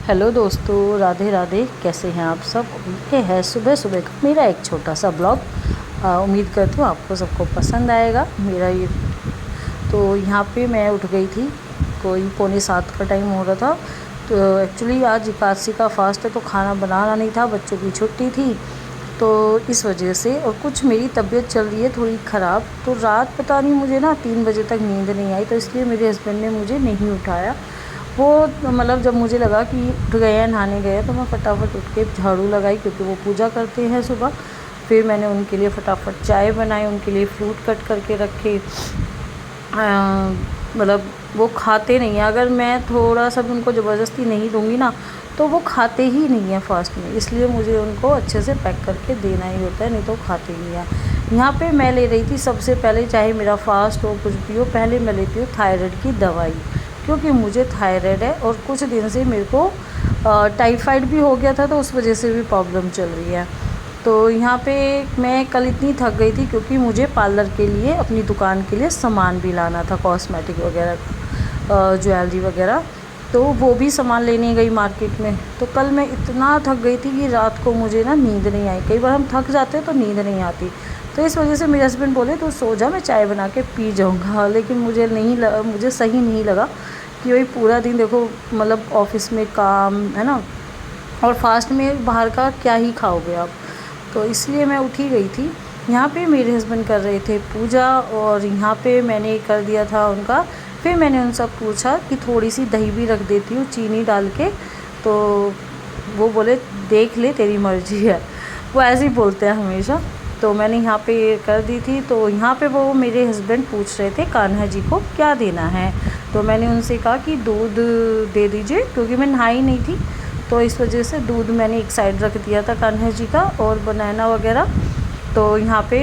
Hello दोस्तों, राधे राधे। कैसे हैं आप सब। ये है सुबह सुबह का मेरा एक छोटा सा ब्लॉग। उम्मीद करती हूँ आपको सबको पसंद आएगा मेरा ये। तो यहाँ पे मैं उठ गई थी, कोई 6:45 का टाइम हो रहा था। तो एक्चुअली आज एकादशी का फास्ट है, तो खाना बनाना नहीं था, बच्चों की छुट्टी थी, तो इस वजह से। और कुछ मेरी तबीयत चल रही है थोड़ी ख़राब, तो रात पता नहीं मुझे ना 3 बजे तक नींद नहीं आई, तो इसलिए मेरे हस्बैंड ने मुझे नहीं उठाया। वो मतलब जब मुझे लगा कि उठ गए हैं, नहाने गए, तो मैं फटाफट उठ के झाड़ू लगाई, क्योंकि वो पूजा करते हैं सुबह। फिर मैंने उनके लिए फटाफट चाय बनाई, उनके लिए फ्रूट कट करके रखे। मतलब वो खाते नहीं हैं, अगर मैं थोड़ा सा भी उनको ज़बरदस्ती नहीं दूंगी ना, तो वो खाते ही नहीं हैं फास्ट में। इसलिए मुझे उनको अच्छे से पैक करके देना ही होता है, नहीं तो खाते ही नहीं हैं। यहाँ पे मैं ले रही थी सबसे पहले, चाहे मेरा फास्ट हो कुछ भी हो, पहले मैं लेती हूँ थायराइड की दवाई, क्योंकि मुझे थायराइड है और कुछ दिन से मेरे को टाइफाइड भी हो गया था, तो उस वजह से भी प्रॉब्लम चल रही है। तो यहाँ पे मैं कल इतनी थक गई थी, क्योंकि मुझे पार्लर के लिए, अपनी दुकान के लिए सामान भी लाना था, कॉस्मेटिक वगैरह, ज्वेलरी वगैरह। तो वो भी सामान लेने गई मार्केट में। तो कल मैं इतना थक गई थी कि रात को मुझे ना नींद नहीं आई। कई बार हम थक जाते हैं तो नींद नहीं आती, तो इस वजह से मेरे हस्बैंड बोले तो सो जा, मैं चाय बना के पी जाऊँगा। लेकिन मुझे सही नहीं लगा कि भाई पूरा दिन देखो, मतलब ऑफिस में काम है ना, और फास्ट में बाहर का क्या ही खाओगे आप। तो इसलिए मैं उठी गई थी। यहाँ पे मेरे हस्बैंड कर रहे थे पूजा, और यहाँ पे मैंने कर दिया था उनका। फिर मैंने उनसे पूछा कि थोड़ी सी दही भी रख देती हूँ चीनी डाल के, तो वो बोले देख ले तेरी मर्ज़ी है। वो ऐसे ही बोलते हैं हमेशा। तो मैंने यहाँ पे कर दी थी। तो यहाँ पे वो मेरे हस्बैंड पूछ रहे थे कान्हा जी को क्या देना है, तो मैंने उनसे कहा कि दूध दे दीजिए, क्योंकि मैं नहाई नहीं थी, तो इस वजह से दूध मैंने एक साइड रख दिया था कान्हा जी का, और बनाना वगैरह। तो यहाँ पे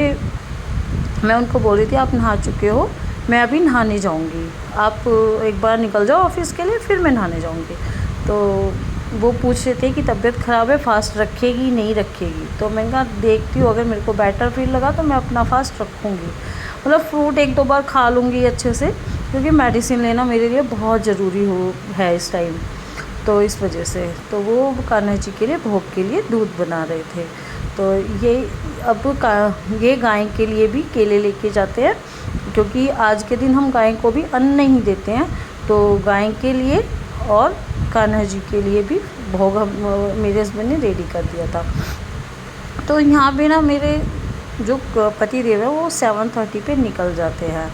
मैं उनको बोल रही थी आप नहा चुके हो, मैं अभी नहाने जाऊँगी, आप एक बार निकल जाओ ऑफिस के लिए, फिर मैं नहाने जाऊँगी। तो वो पूछ रहे थे कि तबीयत ख़राब है, फास्ट रखेगी नहीं रखेगी। तो मैंने कहा देखती हूँ, अगर मेरे को बेटर फील लगा तो मैं अपना फास्ट रखूँगी। मतलब फ्रूट 1-2 बार खा लूँगी अच्छे से, क्योंकि मेडिसिन लेना मेरे लिए बहुत ज़रूरी है इस टाइम। तो इस वजह से तो वो कान्हा जी के लिए भोग के लिए दूध बना रहे थे। तो ये गाय के लिए भी केले लेके जाते हैं, क्योंकि आज के दिन हम गाय को भी अन्न नहीं देते हैं। तो गाय के लिए और कान्हा जी के लिए भी भोग मेरे हस्बैंड ने रेडी कर दिया था। तो यहाँ पे ना मेरे जो पति देव है वो 7:30 पे निकल जाते हैं।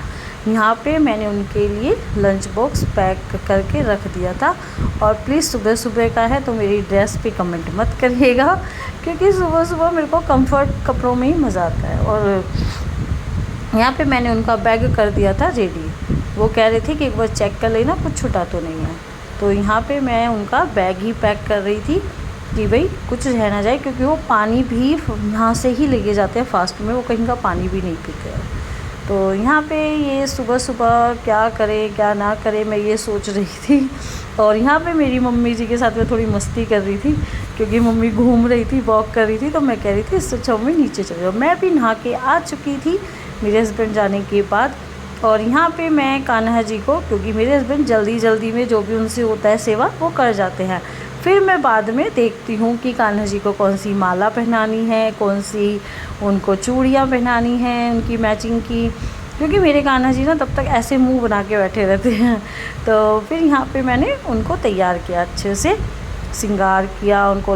यहाँ पे मैंने उनके लिए लंच बॉक्स पैक करके रख दिया था। और प्लीज़ सुबह सुबह का है तो मेरी ड्रेस पे कमेंट मत करिएगा, क्योंकि सुबह सुबह मेरे को कंफर्ट कपड़ों में ही मज़ा आता है। और यहाँ पे मैंने उनका बैग कर दिया था रेडी। वो कह रहे थे कि एक बार चेक कर लेना कुछ छुटा तो नहीं है। तो यहाँ पे मैं उनका बैग ही पैक कर रही थी कि भाई कुछ रह ना जाए, क्योंकि वो पानी भी यहाँ से ही लेके जाते हैं फास्ट में, वो कहीं का पानी भी नहीं पीते हैं। तो यहाँ पे ये सुबह सुबह क्या करें क्या ना करें, मैं ये सोच रही थी। और यहाँ पे मेरी मम्मी जी के साथ में थोड़ी मस्ती कर रही थी, क्योंकि मम्मी घूम रही थी, वॉक कर रही थी। तो मैं कह रही थी इससे अच्छा मम्मी नीचे चले जाओ। मैं भी नहा के आ चुकी थी मेरे हस्बैंड जाने के बाद। और यहाँ पे मैं कान्हा जी को, क्योंकि मेरे हस्बैंड जल्दी जल्दी में जो भी उनसे होता है सेवा वो कर जाते हैं। फिर मैं बाद में देखती हूँ कि कान्हा जी को कौन सी माला पहनानी है, कौन सी उनको चूड़ियाँ पहनानी हैं उनकी मैचिंग की, क्योंकि मेरे कान्हा जी ना तब तक ऐसे मुंह बना के बैठे रहते हैं। तो फिर यहाँ पे मैंने उनको तैयार किया, अच्छे से श्रृंगार किया, उनको